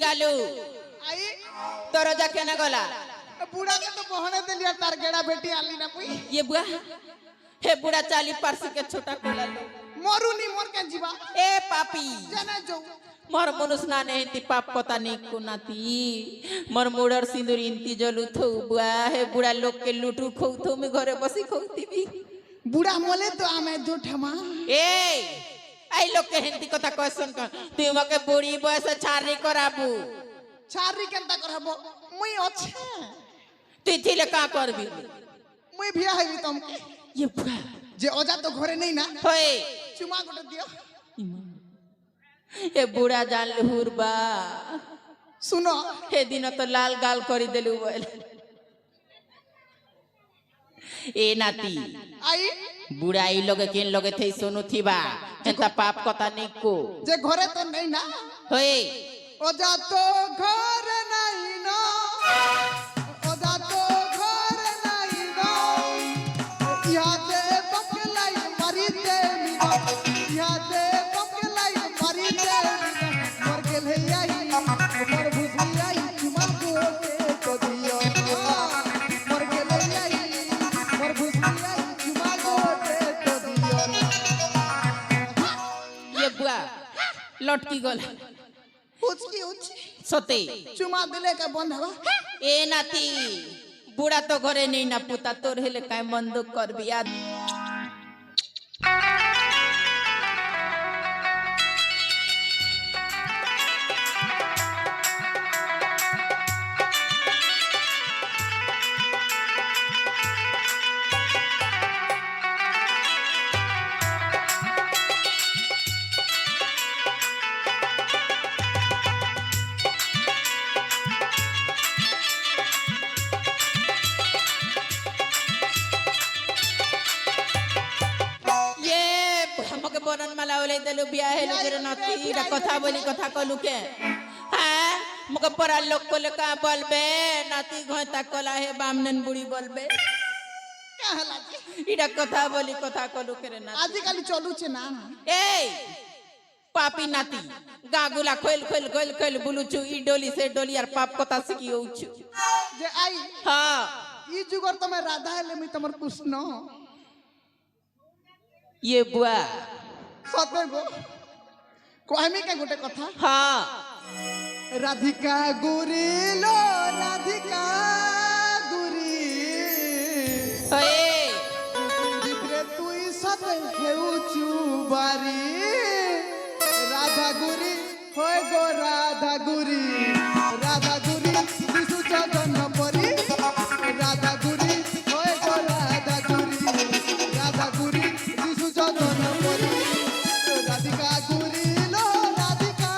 लालू आई तोर जा केना गला बुढ़ा के तो बहने दे लिया तार गेड़ा बेटी आली ना पुई ये बुआ हे बुढ़ा 40 के छोटा को लालू मरु नी मोर के जीवा ए पापी जाना जो मोर मनुष्य ना नहीं ती पाप पता नहीं को नाती मोर मुडर सिंदूर इंती जलु थो बुआ हे बुढ़ा लोग के लुटू खौ थो मैं घरे बसी खौती भी बुढ़ा मोले तो आमे दो ठमा ए आई लोग के हिंदी कथा क्वेश्चन कर तू मके बुढ़ी बयस छारी कराबू छारी केनता करबो मुई अच्छे तू थिले का करबी मुई भिया है तुमके ये बुआ जे ओजा तो घरे नहीं ना होए चुमा गोटे दियो ए बुढ़ा जान लहुर बा सुनो हे दिन तो लाल गाल करी देलु बोल ए नाती आई बुढ़ाई लोग केन लोगे थे सोनु थीबा एंता पाप कथा नहीं को जे घरे तो नहीं ना होए ओजा तो घर नहीं ना ओजा तो घर नहीं ना यादे बकलाई मरी दे मीना यादे बकलाई मरी दे मर के ले आई मर भुसी आई चुमा को दियो मर के ले आई मर भुसी आई चुमा को दियो ये बुआ लटकी गल उचकी उची सते चुमा दिले का बंद हवा ए नाती बुढ़ा तो घरे नहीं ना पुता तोर हेले काय मन दुख कर बिया हमके बनन माला ओले देलु बिया हेलु गिरे नती इटा कथा बोली कथा कलु के हां मके परा लोग को ले का बोलबे नती घोता कला हे बामनन बुढ़ी बोलबे क्या हला इटा कथा बोली कथा कलु के ना आजकल चलू छे ना ए पापी नाती गागुला खोल खोल खोल खोल बुलुचु ई डोली से डोली यार पाप कथा सिकी होउछु जे आई हां ई जुगर तो मैं राधा हेले मी तमर पुष्ण ये बुआ सते गो कहमी के गोटे कथा हां राधिका गुरी लो राधिका गुरी ए जितरे तुई सते हेउचु बारी राधा गुरी होय गो राधा गुरी दिसु जगन परी राधा गुरी होय गो राधा गुरी दिसु जगन परी राधिका गुरी लो राधिका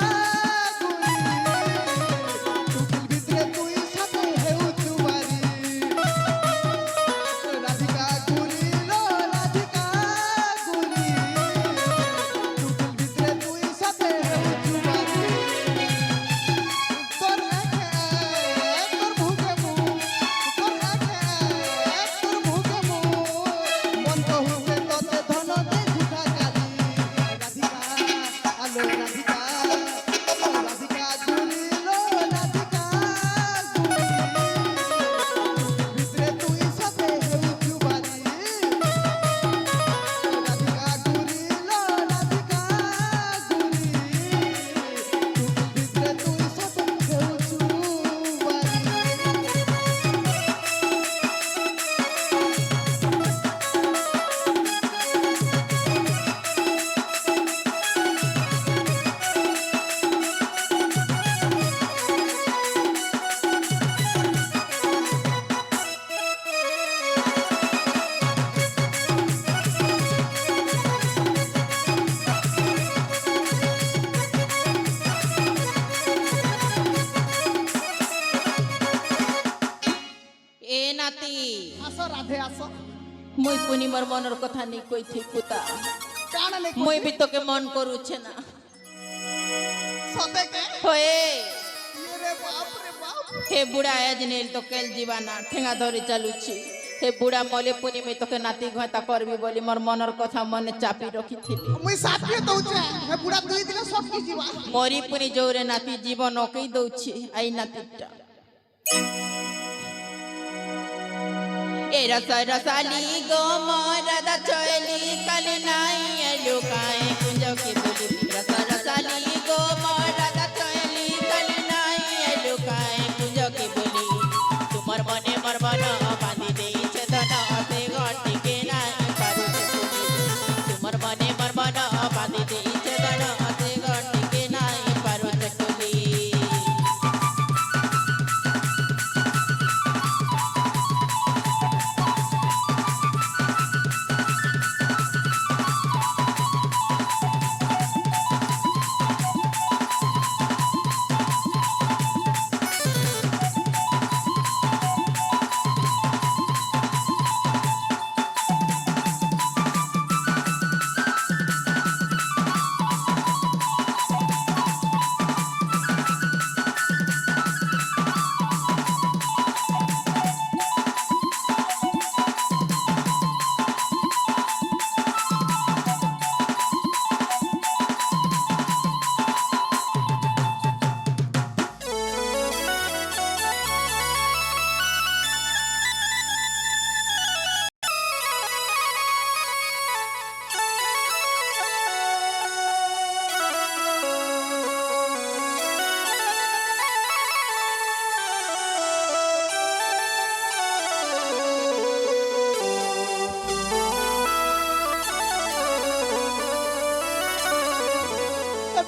गुरी तुकुल भितरे तुई सते हेउचु बारी राधिका गुरी लो राधिका गुरी तुकुल भितरे तुई सते हेउचु बारी तोर भूखे मु तोर भूखे मु मन कहू से तोते धन दे झूठा काली राधिका आलो राधिका गुरी लो राधिका गुरी भितरे तुई सते हेउचु बारी राधिका गुरी लो राधिका गुरी भितरे तुई सते हेउचु बारी ए नाती आसो राधे आसो मुई पुनी मोर मनर कथा नहीं कोई थी पुता कान ने मुई भी तो के मन करू छे ना सते के होए ये रे बाप हे बुढ़ा एजनेल तो केल जीवाना ठेंगा धरी चालू छी হে বুড়া মলে পুনি মুই তোকে নাতি ঘটা করবি বলি মোর মনের কথা মনে চাপি রখিଥିଲି মুই সাথে দউছে হে বুড়া দুই দিন সব কি ଯିବା মরি পুনি জোরে নাতি জীবন ওকেই দউছি আই নাতিটা এ রসা রসালি গো মরদা চলি কাল নাই লুকায় কুঞ্জকে বলি রসা রসালি গো মরদা চলি কাল নাই লুকায় কুঞ্জকে বলি তোমার মনে মোর মন বাঁধি দেইছে ধন অতে ঘটিকে নাই পারুছে তুমি তোমার মনে মোর মন বাঁধি দেইছে ধন অতে ঘটিকে নাই পারুছে তুমি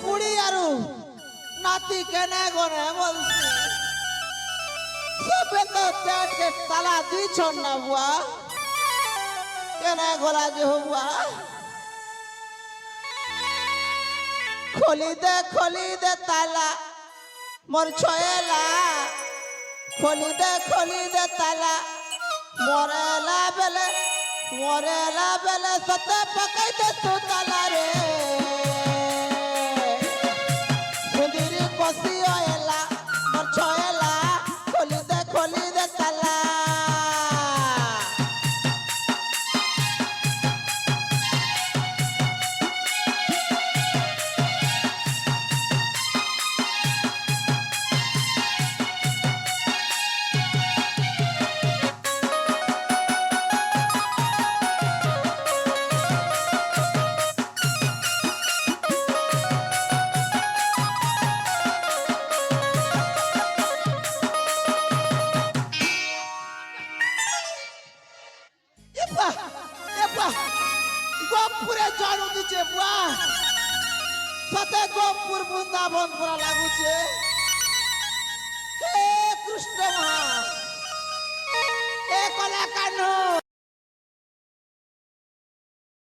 বুড়ি আরু নাতি কেনে গনে বলছি সবে তো পেটে তালা দিছ না বুয়া কেনে গলা যে হুয়া খোলি দে তালা মোর ছয়েলা খোলি দে তালা মরেলা বেলে সতে পকাইতে সুতালা রে সুদিরি কষি এলা মোর ছয়েলা খোলি দে তালা গোপুরে জড়ু দিছে বুয়া সতে গোপুর বৃন্দাবন পুরা লাগুছে